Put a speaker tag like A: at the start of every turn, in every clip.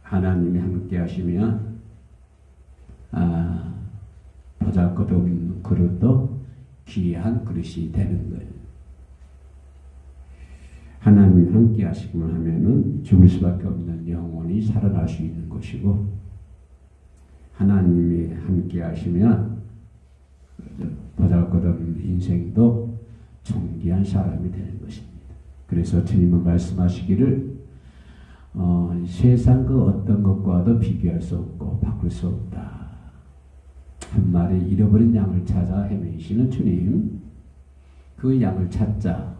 A: 하나님이 함께 하시면 보잘것없는 그릇도 귀한 그릇이 되는 거예요. 하나님이 함께 하시기만 하면은 죽을 수밖에 없는 영혼이 살아날 수 있는 것이고, 하나님이 함께 하시면 보잘것없는 인생도 존귀한 사람이 되는 것입니다. 그래서 주님은 말씀하시기를 세상 그 어떤 것과도 비교할 수 없고 바꿀 수 없다. 한 마리 잃어버린 양을 찾아 헤매시는 주님, 그 양을 찾자.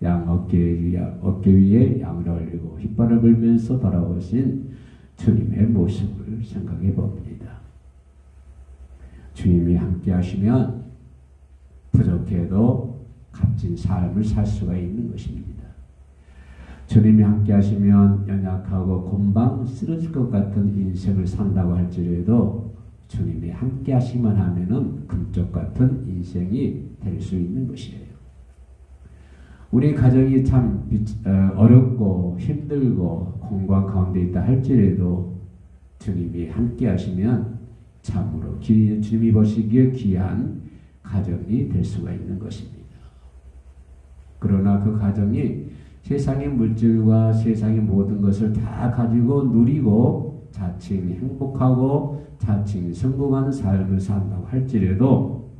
A: 양 어깨 위에 양을 올리고 깃발을 불면서 돌아오신 주님의 모습을 생각해 봅니다. 주님이 함께 하시면 부족해도 값진 삶을 살 수가 있는 것입니다. 주님이 함께 하시면 연약하고 금방 쓰러질 것 같은 인생을 산다고 할지라도 주님이 함께 하시기만 하면은 금쪽 같은 인생이 될 수 있는 것이에요. 우리 가정이 참 어렵고 힘들고 공고한 가운데 있다 할지라도 주님이 함께 하시면 참으로 주님이 보시기에 귀한 가정이 될 수가 있는 것입니다. 그러나 그 가정이 세상의 물질과 세상의 모든 것을 다 가지고 누리고 자칭 행복하고 자칭 성공하는 삶을 산다고 할지라도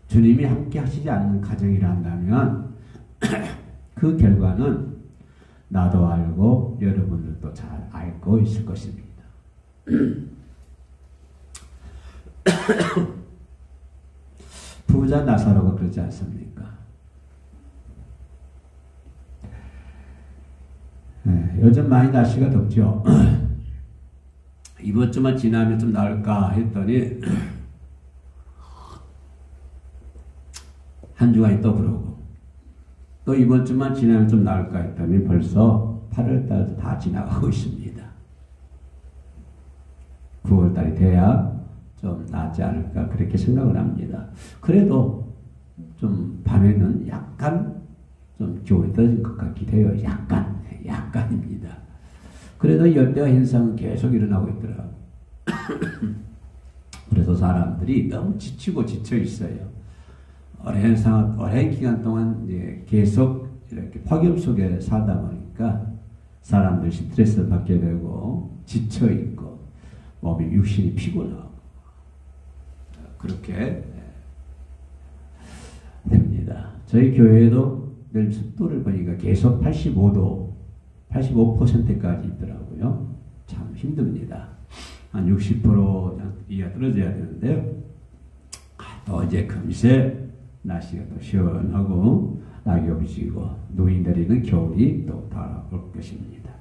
A: 주님이 함께 하시지 않는 가정이라 한다면 그 결과는 나도 알고 여러분들도 잘 알고 있을 것입니다. 부자 나사로가 그러지 않습니까? 요즘 많이 날씨가 덥죠. 이번 주만 지나면 좀 나을까 했더니 한 주간이 또 그러고, 또 이번 주만 지나면 좀 나을까 했더니 벌써 8월달 다 지나가고 있습니다. 9월달이 돼야 좀 낫지 않을까 그렇게 생각을 합니다. 그래도 좀 밤에는 약간 좀 기온이 떨어진 것 같기도 해요. 약간입니다. 그래도 열대와 현상은 계속 일어나고 있더라고요. 그래서 사람들이 너무 지치고 지쳐 있어요. 오랜 기간 동안 이제 계속 이렇게 폭염 속에 살다 보니까 사람들이 스트레스를 받게 되고 지쳐 있고 몸이 육신이 피곤하고 그렇게 됩니다. 저희 교회에도 늘 습도를 보니까 계속 85%까지 있더라고요. 참 힘듭니다. 한 60% 이하 떨어져야 되는데요. 또 이제 금세 날씨가 또 시원하고 낙엽이 지고 눈이 내리는 겨울이 또 다가올 것입니다.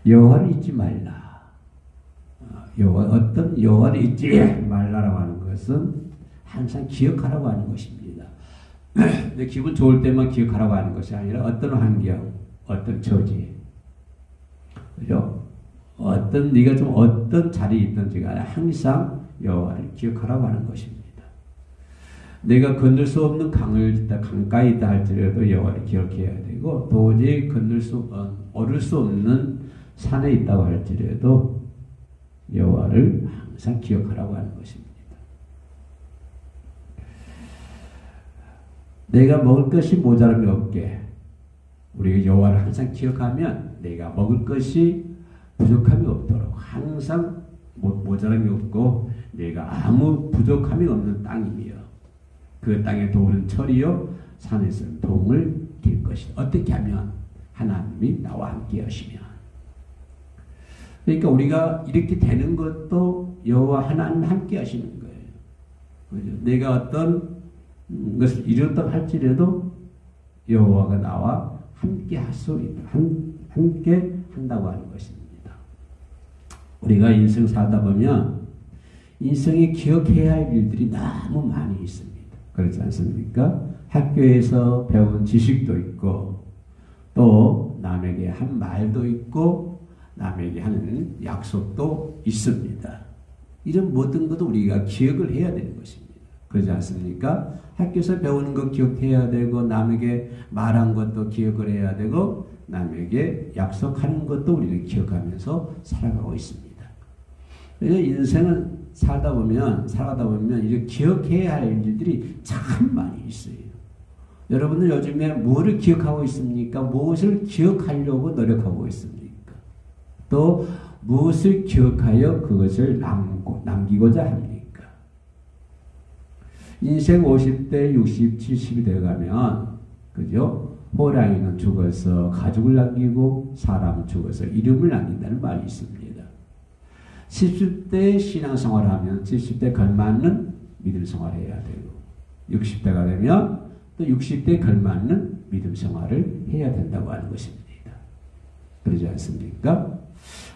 A: 여호와를 잊지 말라. 어떤 여호와를 잊지 말라라고 하는 것은 항상 기억하라고 하는 것입니다. 근데 기분 좋을 때만 기억하라고 하는 것이 아니라 어떤 환경, 어떤 처지, 그죠? 네가 좀 어떤 자리에 있든지 간에 항상 여호와를 기억하라고 하는 것입니다. 내가 건널 수 없는 강가에 있다 할지라도 여호와를 기억해야 되고, 도저히 오를 수 없는 산에 있다고 할지라도 여호와를 항상 기억하라고 하는 것입니다. 내가 먹을 것이 모자람이 없게 우리가 여호와를 항상 기억하면 내가 먹을 것이 부족함이 없도록 항상 모자람이 없고 내가 아무 부족함이 없는 땅이며 그 땅에 도는 철이요 산에서는 동을 길 것이다. 어떻게 하면? 하나님이 나와 함께 하시면. 그러니까 우리가 이렇게 되는 것도 여호와 하나님 함께 하시는 거예요. 그죠? 내가 어떤 것을 이뤘다 할지라도 여호와가 나와 함께 할 수 있다. 함께 한다고 하는 것입니다. 우리가 인생 살다 보면 인생에 기억해야 할 일들이 너무 많이 있습니다. 그렇지 않습니까? 학교에서 배운 지식도 있고 또 남에게 한 말도 있고 남에게 하는 약속도 있습니다. 이런 모든 것도 우리가 기억을 해야 되는 것입니다. 그렇지 않습니까? 학교에서 배우는 것 기억해야 되고 남에게 말한 것도 기억을 해야 되고 남에게 약속하는 것도 우리는 기억하면서 살아가고 있습니다. 그래서 인생을 살다 보면 이렇게 기억해야 할 일들이 참 많이 있어요. 여러분들 요즘에 뭐를 기억하고 있습니까? 무엇을 기억하려고 노력하고 있습니까? 또 무엇을 기억하여 그것을 남기고자 합니까? 인생 50대, 60, 70이 되어가면, 그죠? 호랑이는 죽어서 가족을 남기고 사람은 죽어서 이름을 남긴다는 말이 있습니다. 70대 신앙생활을 하면 70대 걸맞는 믿음 생활을 해야 되고 60대가 되면 또 60대에 걸맞는 믿음 생활을 해야 된다고 하는 것입니다. 그러지 않습니까?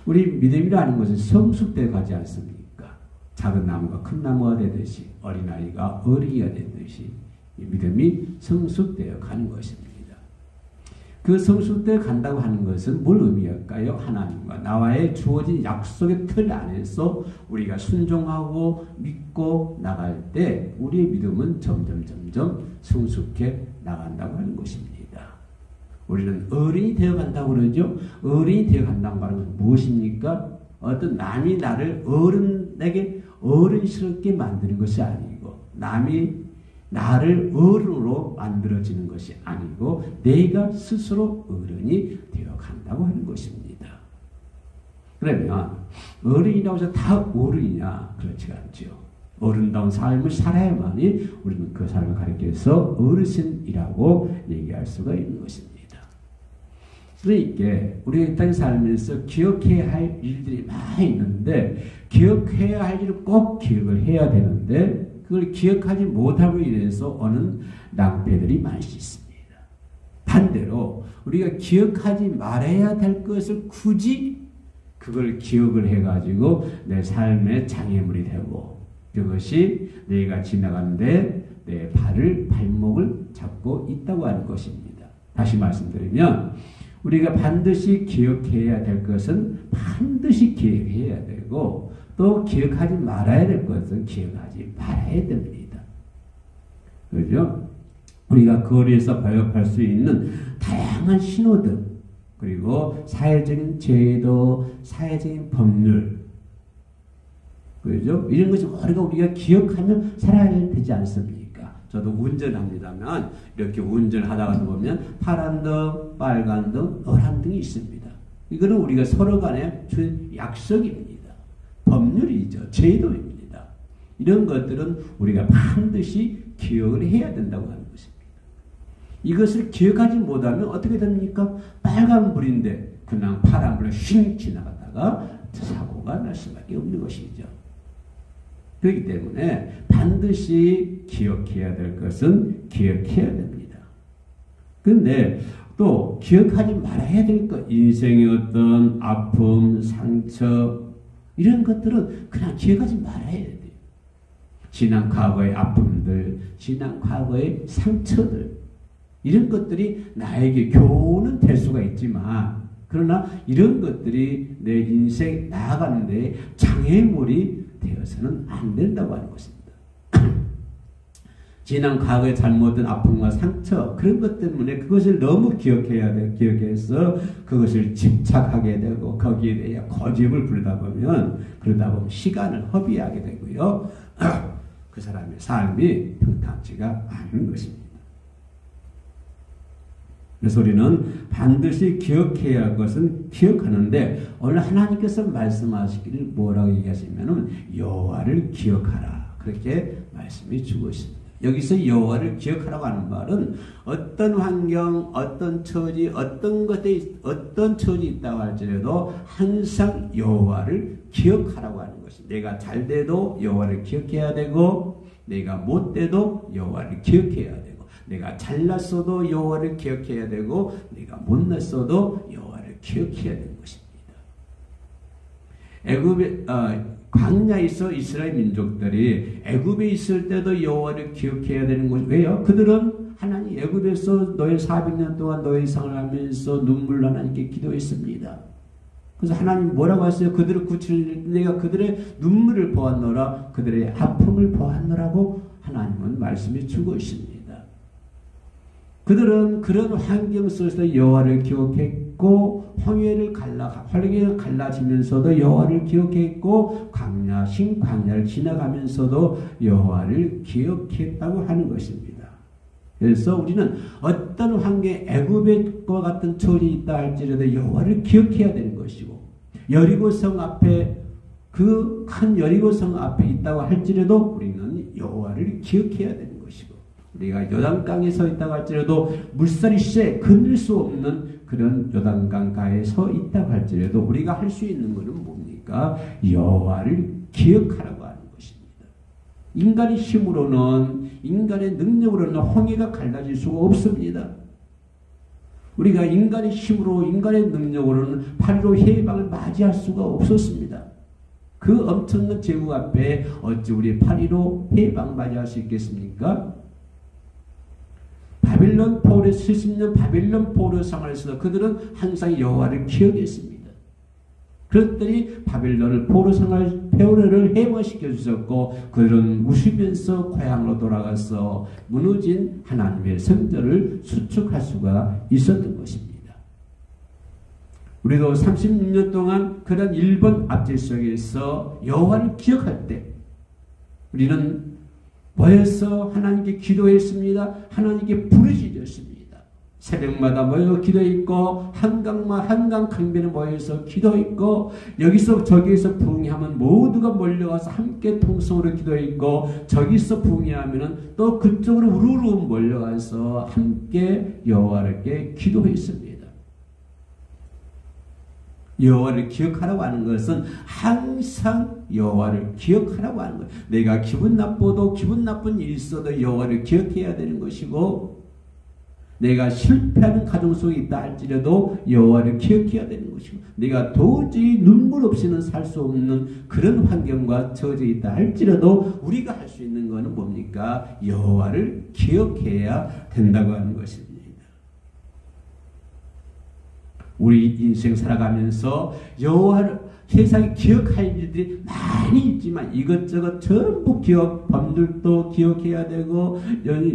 A: 우리 믿음이라는 것은 성숙되어 가지 않습니까? 작은 나무가 큰 나무가 되듯이 어린아이가 어린이가 되듯이 믿음이 성숙되어 가는 것입니다. 그 성숙되어 간다고 하는 것은 뭘 의미할까요? 하나님과 나와의 주어진 약속의 틀 안에서 우리가 순종하고 믿고 나갈 때 우리의 믿음은 점점 성숙해 나간다고 하는 것입니다. 우리는 어른이 되어간다고 그러죠. 어른이 되어간다는 말은 무엇입니까? 어떤 남이 나를 내게 어른스럽게 만드는 것이 아니고 남이 나를 어른으로 만들어지는 것이 아니고 내가 스스로 어른이 되어간다고 하는 것입니다. 그러면 어른이라고 해서 다 어른이냐? 그렇지 않죠. 어른다운 삶을 살아야만이 우리는 그 삶을 가리켜서 어르신이라고 얘기할 수가 있는 것입니다. 그러니까 우리가 이 땅에 살면서 기억해야 할 일들이 많이 있는데 기억해야 할 일을 꼭 기억을 해야 되는데 그걸 기억하지 못하고 인해서 오는 낭패들이 많이 있습니다. 반대로 우리가 기억하지 말아야 될 것을 굳이 그걸 기억을 해가지고 내 삶의 장애물이 되고 그것이 내가 지나가는데 내 발목을 잡고 있다고 하는 것입니다. 다시 말씀드리면 우리가 반드시 기억해야 될 것은 반드시 기억해야 되고 또 기억하지 말아야 될 것은 기억하지 말아야 됩니다. 그렇죠? 우리가 거리에서 발견할 수 있는 다양한 신호들 그리고 사회적인 제도, 사회적인 법률 그렇죠? 이런 것이 우리가 기억하면 살아야 되지 않습니까? 저도 운전합니다만 이렇게 운전하다가 보면 파란 등, 빨간 등, 노란 등이 있습니다. 이거는 우리가 서로 간에 준 약속입니다. 법률이죠. 제도입니다. 이런 것들은 우리가 반드시 기억을 해야 된다고 하는 것입니다. 이것을 기억하지 못하면 어떻게 됩니까? 빨간불인데 그냥 파란불에 휙 지나가다가 사고가 날 수밖에 없는 것이죠. 그렇기 때문에 반드시 기억해야 될 것은 기억해야 됩니다. 그런데 또 기억하지 말아야 될 것, 인생의 어떤 아픔, 상처 이런 것들은 그냥 기억하지 말아야 돼요. 지난 과거의 아픔들, 지난 과거의 상처들 이런 것들이 나에게 교훈은 될 수가 있지만 그러나 이런 것들이 내 인생 나아가는 데 장애물이 되어서는 안 된다고 하는 것입니다. 지난 과거에 잘못된 아픔과 상처 그런 것 때문에 그것을 너무 기억해서 그것을 집착하게 되고 거기에 대해 고집을 부리다 보면 시간을 허비하게 되고요. 그 사람의 삶이 평탄치가 않은 것입니다. 그래서 우리는 반드시 기억해야 할 것은 기억하는데 오늘 하나님께서 말씀하시기를 뭐라고 얘기하시면은 여호와를 기억하라 그렇게 말씀이 주고 있습니다. 여기서 여호와를 기억하라고 하는 말은 어떤 환경, 어떤 처지, 어떤 처지 있다고 할지라도 항상 여호와를 기억하라고 하는 것입니다. 내가 잘 돼도 여호와를 기억해야 되고 내가 못 돼도 여호와를 기억해야 되고 내가 잘났어도 여호와를 기억해야 되고 내가 못났어도 여호와를 기억해야 되는 것입니다. 광야에서 이스라엘 민족들이 애굽에 있을 때도 여호와를 기억해야 되는 것이 왜요? 그들은 하나님 애굽에서 너의 400년 동안 너의 이상을 하면서 눈물로 하나님께 기도했습니다. 그래서 하나님 뭐라고 하셨어요? 그들을 구치는 내가 그들의 눈물을 보았노라 그들의 아픔을 보았노라고 하나님은 말씀해 주고 있습니다. 그들은 그런 환경 속에서 여호와를 기억했고 홍해를 갈라지면서도 여호와를 기억했고 신 광야를 지나가면서도 여호와를 기억했다고 하는 것입니다. 그래서 우리는 어떤 환경에 애굽과 같은 처지 있다 할지라도 여호와를 기억해야 되는 것이고 여리고성 앞에 그 큰 여리고성 앞에 있다고 할지라도 우리는 여호와를 기억해야 되는 것이고 우리가 요단강에 서 있다고 할지라도 물살이 세 건들 수 없는 그런 요단강 가에 서 있다고 할지라도 우리가 할 수 있는 것은 뭡니까? 여호와를 기억하라고 하는 것입니다. 인간의 힘으로는 인간의 능력으로는 홍해가 갈라질 수가 없습니다. 우리가 인간의 힘으로 인간의 능력으로는 파리로 해방을 맞이할 수가 없었습니다. 그 엄청난 제국 앞에 어찌 우리 파리로 해방 맞이할 수 있겠습니까? 바빌론 포로 70년 바빌론 포로 생활에서 그들은 항상 여호와를 기억했습니다. 그랬더니 바빌론을 포로 생활 페오레를 해방시켜 주셨고 그들은 웃으면서 고향으로 돌아가서 무너진 하나님의 성전을 수축할 수가 있었던 것입니다. 우리도 36년 동안 그런 일본 압제 속에서 여호와를 기억할 때 우리는 모여서 하나님께 기도했습니다. 하나님께 부르짖었습니다. 새벽마다 모여 기도했고 한강 강변에 모여서 기도했고 여기서 저기에서 부흥하면 모두가 몰려와서 함께 통성으로 기도했고 저기서 부흥하면 또 그쪽으로 우르르 몰려와서 함께 여호와께 기도했습니다. 여호와를 기억하라고 하는 것은 항상 여호와를 기억하라고 하는 거예요. 내가 기분 나빠도 기분 나쁜 일이 있어도 여호와를 기억해야 되는 것이고 내가 실패하는 가정 속에 있다 할지라도 여호와를 기억해야 되는 것이고 내가 도저히 눈물 없이는 살 수 없는 그런 환경과 처져 있다 할지라도 우리가 할 수 있는 것은 뭡니까? 여호와를 기억해야 된다고 하는 것입니다. 우리 인생 살아가면서 여호와를 세상에 기억할 일들이 많이 있지만 이것저것 전부 법률도 기억해야 되고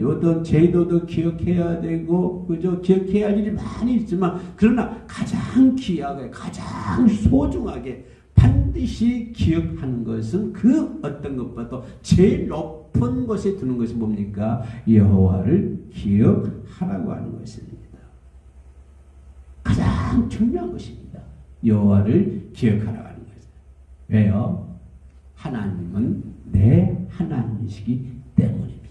A: 어떤 제도도 기억해야 되고 그저 기억해야 할 일이 많이 있지만 그러나 가장 귀하게 가장 소중하게 반드시 기억하는 것은 그 어떤 것보다도 제일 높은 곳에 두는 것이 뭡니까? 여호와를 기억하라고 하는 것입니다. 가장 중요한 것입니다. 여호와를 기억하라고 하는 것입니다. 왜요? 하나님은 내 하나님이시기 때문입니다.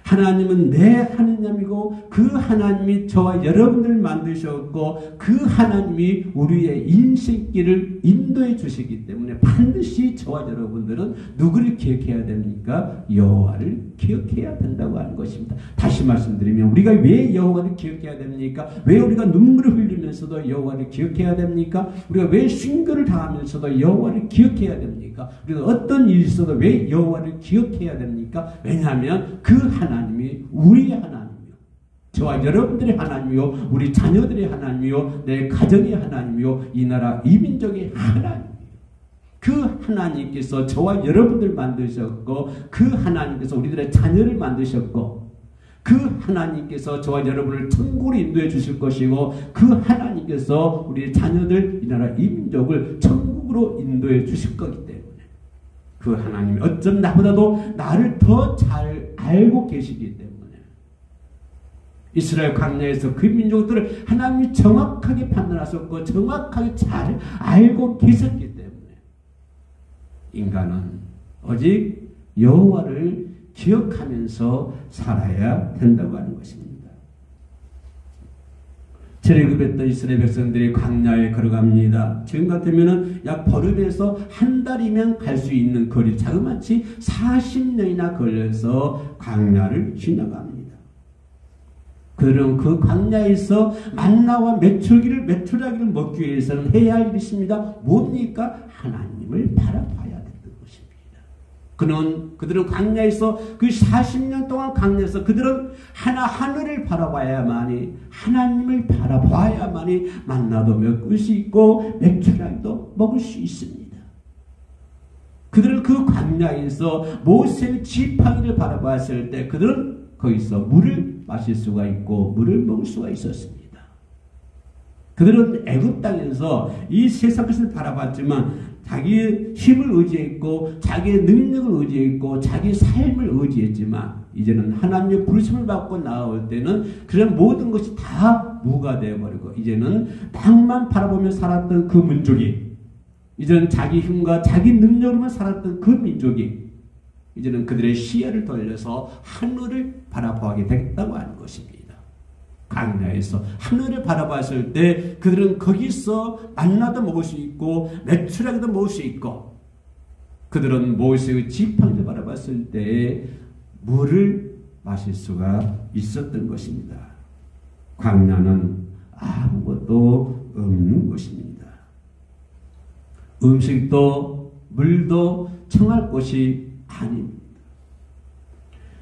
A: 하나님은 내 하나님이고 그 하나님이 저와 여러분들을 만드셨고 그 하나님이 우리의 인생길을 인도해 주시기 때문에 반드시 저와 여러분들은 누구를 기억해야 됩니까? 여호와를 기억해야 된다고 하는 것입니다. 다시 말씀드리면 우리가 왜 여호와를 기억해야 됩니까? 왜 우리가 눈물을 흘리면서도 여호와를 기억해야 됩니까? 우리가 왜 순교를 당하면서도 여호와를 기억해야 됩니까? 우리가 어떤 일이 있어도 왜 여호와를 기억해야 됩니까? 왜냐하면 그 하나님이 우리의 하나님이요 저와 여러분들의 하나님이요 우리 자녀들의 하나님이요 내 가정의 하나님이요 이 나라 이 민족의 하나님이요 그 하나님께서 저와 여러분들 만드셨고 그 하나님께서 우리들의 자녀를 만드셨고 그 하나님께서 저와 여러분을 천국으로 인도해 주실 것이고 그 하나님께서 우리 자녀들 이 나라 이 민족을 천국으로 인도해 주실 거기 때문에 그 하나님이 어쩜 나보다도 나를 더 잘 알고 계시기 때문에 이스라엘 광야에서 그 민족들을 하나님이 정확하게 판단하셨고 정확하게 잘 알고 계셨기 때문에 인간은 오직 여호와를 기억하면서 살아야 된다고 하는 것입니다. 출애굽했던 이스라엘 백성들이 광야에 걸어갑니다. 지금 같으면 약 보름에서 한 달이면 갈 수 있는 거리 자그마치 40년이나 걸려서 광야를 지나갑니다. 그들은 그 광야에서 만나와 메추라기를 먹기 위해서는 해야 할 일이 있습니다. 뭡니까? 하나님을 바라봐야 되는 것입니다. 그들은 광야에서 그 40년 동안 광야에서 그들은 하늘을 바라봐야만이 하나님을 바라봐야만이 만나도 먹을 수 있고 메추라기도 먹을 수 있습니다. 그들은 그 광야에서 모세의 지팡이를 바라봤을 때 그들은 거기서 물을 마실 수가 있고 물을 먹을 수가 있었습니다. 그들은 애굽 땅에서 이 세상 것을 바라봤지만 자기의 힘을 의지했고 자기의 능력을 의지했고 자기의 삶을 의지했지만 이제는 하나님의 부르심을 받고 나올 때는 그런 모든 것이 다 무가 되어버리고 이제는 땅만 바라보며 살았던 그 민족이 이제는 자기 힘과 자기 능력으로만 살았던 그 민족이 이제는 그들의 시야를 돌려서 하늘을 바라보게 되겠다고 하는 것입니다. 광야에서 하늘을 바라봤을 때 그들은 거기서 만나도 먹을 수 있고 메추라기도 먹을 수 있고 그들은 모세의 지팡이를 바라봤을 때 물을 마실 수가 있었던 것입니다. 광야는 아무것도 없는 것입니다. 음식도 물도 청할 곳이 아닙니다.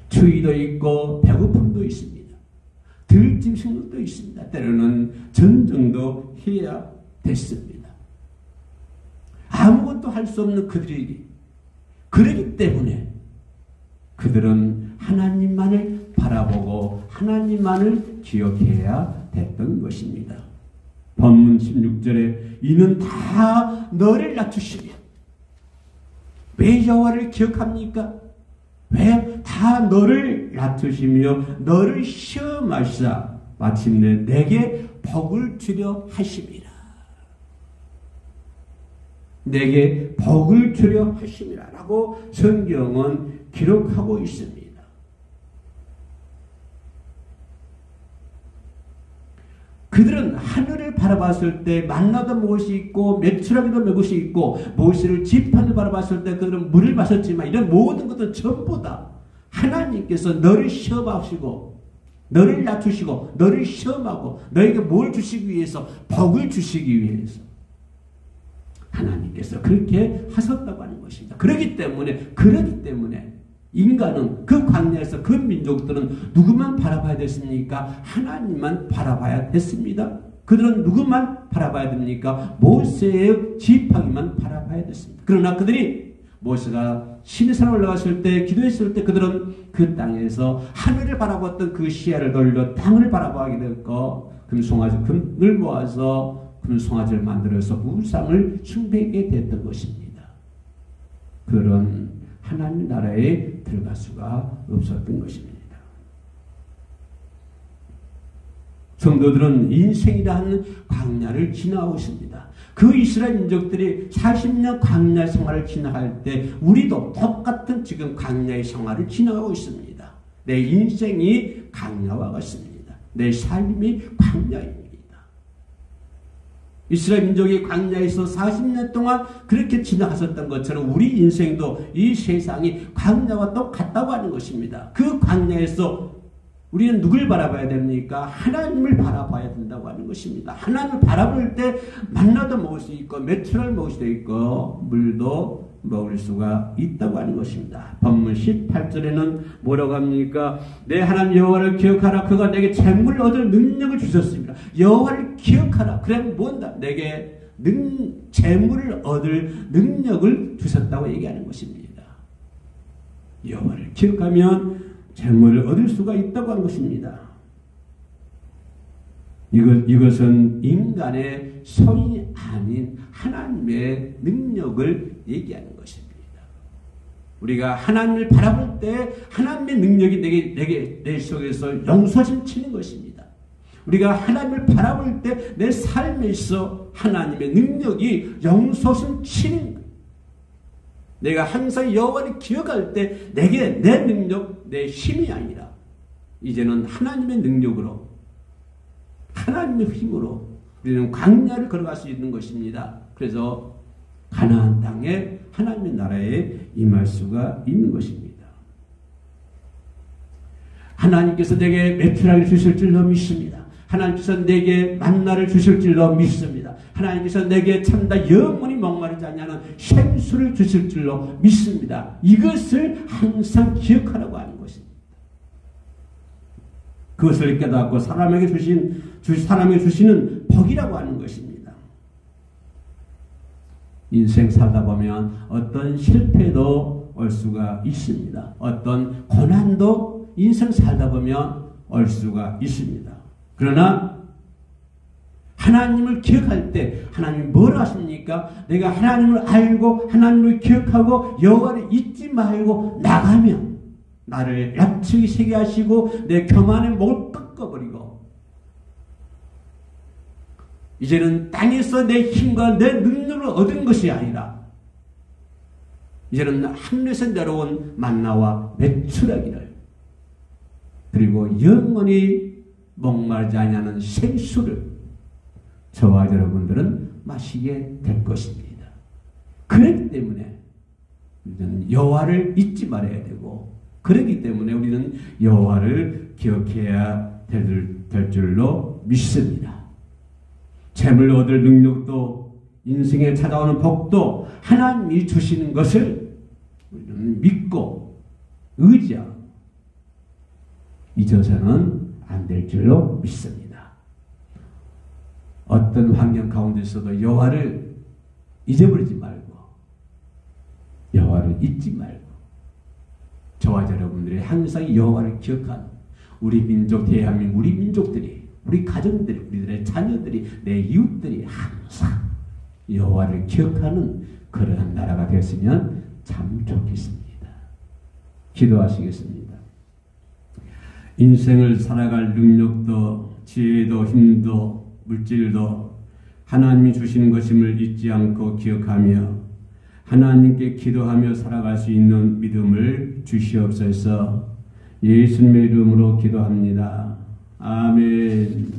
A: 추위도 있고 배고픔도 있습니다. 들짐 식물도 있습니다. 때로는 전쟁도 해야 됐습니다. 아무것도 할 수 없는 그들에게 그러기 때문에 그들은 하나님만을 바라보고 하나님만을 기억해야 됐던 것입니다. 본문 16절에 이는 다 너를 낮추시며 왜 여호와를 기억합니까? 왜 다 너를 낮추시며 너를 시험하시사 마침내 내게 복을 주려 하심이라. 내게 복을 주려 하심이라 라고 성경은 기록하고 있습니다. 그들은 하늘을 바라봤을 때 만나도 먹을 수 있고 메추라기도 먹을 수 있고 모세를 지팡이를 바라봤을 때 그들은 물을 마셨지만 이런 모든 것은 전부 다 하나님께서 너를 시험하시고 너를 낮추시고 너를 시험하고 너에게 뭘 주시기 위해서 복을 주시기 위해서 하나님께서 그렇게 하셨다고 하는 것입니다. 그렇기 때문에 인간은 그 광야에서 그 민족들은 누구만 바라봐야 됐습니까? 하나님만 바라봐야 됐습니다. 그들은 누구만 바라봐야 됩니까? 모세의 지팡이만 바라봐야 됐습니다. 그러나 그들이 모세가 시내산에 올라갔을 때 기도했을 때 그들은 그 땅에서 하늘을 바라봤던 그 시야를 돌려 땅을 바라보게 됐고 금을 모아서 금송아지를 만들어서 우상을 숭배하게 됐던 것입니다. 그런 하나님 나라에 들어갈 수가 없었던 것입니다. 성도들은 인생이라는 광야를 지나고 있습니다. 그 이스라엘 민족들이 40년 광야 생활을 지나갈 때 우리도 똑같은 지금 광야의 생활을 지나가고 있습니다. 내 인생이 광야와 같습니다. 내 삶이 광야입니다. 이스라엘 민족이 광야에서 40년 동안 그렇게 지나갔었던 것처럼 우리 인생도 이 세상이 광야와 똑같다고 하는 것입니다. 그 광야에서 우리는 누굴 바라봐야 됩니까? 하나님을 바라봐야 된다고 하는 것입니다. 하나님을 바라볼 때 만나도 먹을 수 있고 메추라를 먹을 수도 있고 물도 먹을 수가 있다고 하는 것입니다. 본문 18절에는 뭐라고 합니까? 내 하나님 여호와를 기억하라. 그가 내게 재물을 얻을 능력을 주셨습니다. 여호와를 기억하라. 그러면 뭔다? 내게 재물을 얻을 능력을 주셨다고 얘기하는 것입니다. 여호와를 기억하면 재물을 얻을 수가 있다고 한 것입니다. 이것은 인간의 손이 아닌 하나님의 능력을 얘기하는 것입니다. 우리가 하나님을 바라볼 때 하나님의 능력이 내 속에서 용서심 치는 것입니다. 우리가 하나님을 바라볼 때 내 삶에서 하나님의 능력이 용서심 치는 것입니다. 내가 항상 여호와를 기억할 때 내게 내 능력, 내 힘이 아니라 이제는 하나님의 능력으로 하나님의 힘으로 우리는 광야를 걸어갈 수 있는 것입니다. 그래서 가나안 땅에 하나님의 나라에 임할 수가 있는 것입니다. 하나님께서 내게 메추라기를 주실 줄로 믿습니다. 하나님께서 내게 만나를 주실 줄로 믿습니다. 하나님께서 내게 참다 영원히 목마르지 않냐는 생수를 주실 줄로 믿습니다. 이것을 항상 기억하라고 하는 것입니다. 그것을 깨닫고 사람에게 주시는 복이라고 하는 것입니다. 인생 살다 보면 어떤 실패도 올 수가 있습니다. 어떤 고난도 인생 살다 보면 올 수가 있습니다. 그러나 하나님을 기억할 때 하나님이 뭘 하십니까? 내가 하나님을 알고 하나님을 기억하고 여호와를 잊지 말고 나가면 나를 야채히 세게 하시고 내 교만의 목을 꺾어버리고 이제는 땅에서 내 힘과 내 능력을 얻은 것이 아니라 이제는 하늘에서 내려온 만나와 메추라기를 그리고 영원히 목마르지 아니하는 생수를 저와 여러분들은 마시게 될 것입니다. 그렇기 때문에 우리는 여호와를 잊지 말아야 되고 그렇기 때문에 우리는 여호와를 기억해야 될 줄로 믿습니다. 재물 얻을 능력도 인생에 찾아오는 복도 하나님이 주시는 것을 우리는 믿고 의지하고 잊어서는 안 될 줄로 믿습니다. 어떤 환경 가운데서도 여호와를 잊어버리지 말고 여호와를 잊지 말고 저와 여러분들이 항상 여호와를 기억하는 우리 민족 대한민국 우리 민족들이 우리 가정들이 우리들의 자녀들이 내 이웃들이 항상 여호와를 기억하는 그러한 나라가 되었으면 참 좋겠습니다. 기도하시겠습니다. 인생을 살아갈 능력도 지혜도 힘도 물질도 하나님이 주시는 것임을 잊지 않고 기억하며 하나님께 기도하며 살아갈 수 있는 믿음을 주시옵소서. 예수님의 이름으로 기도합니다. 아멘.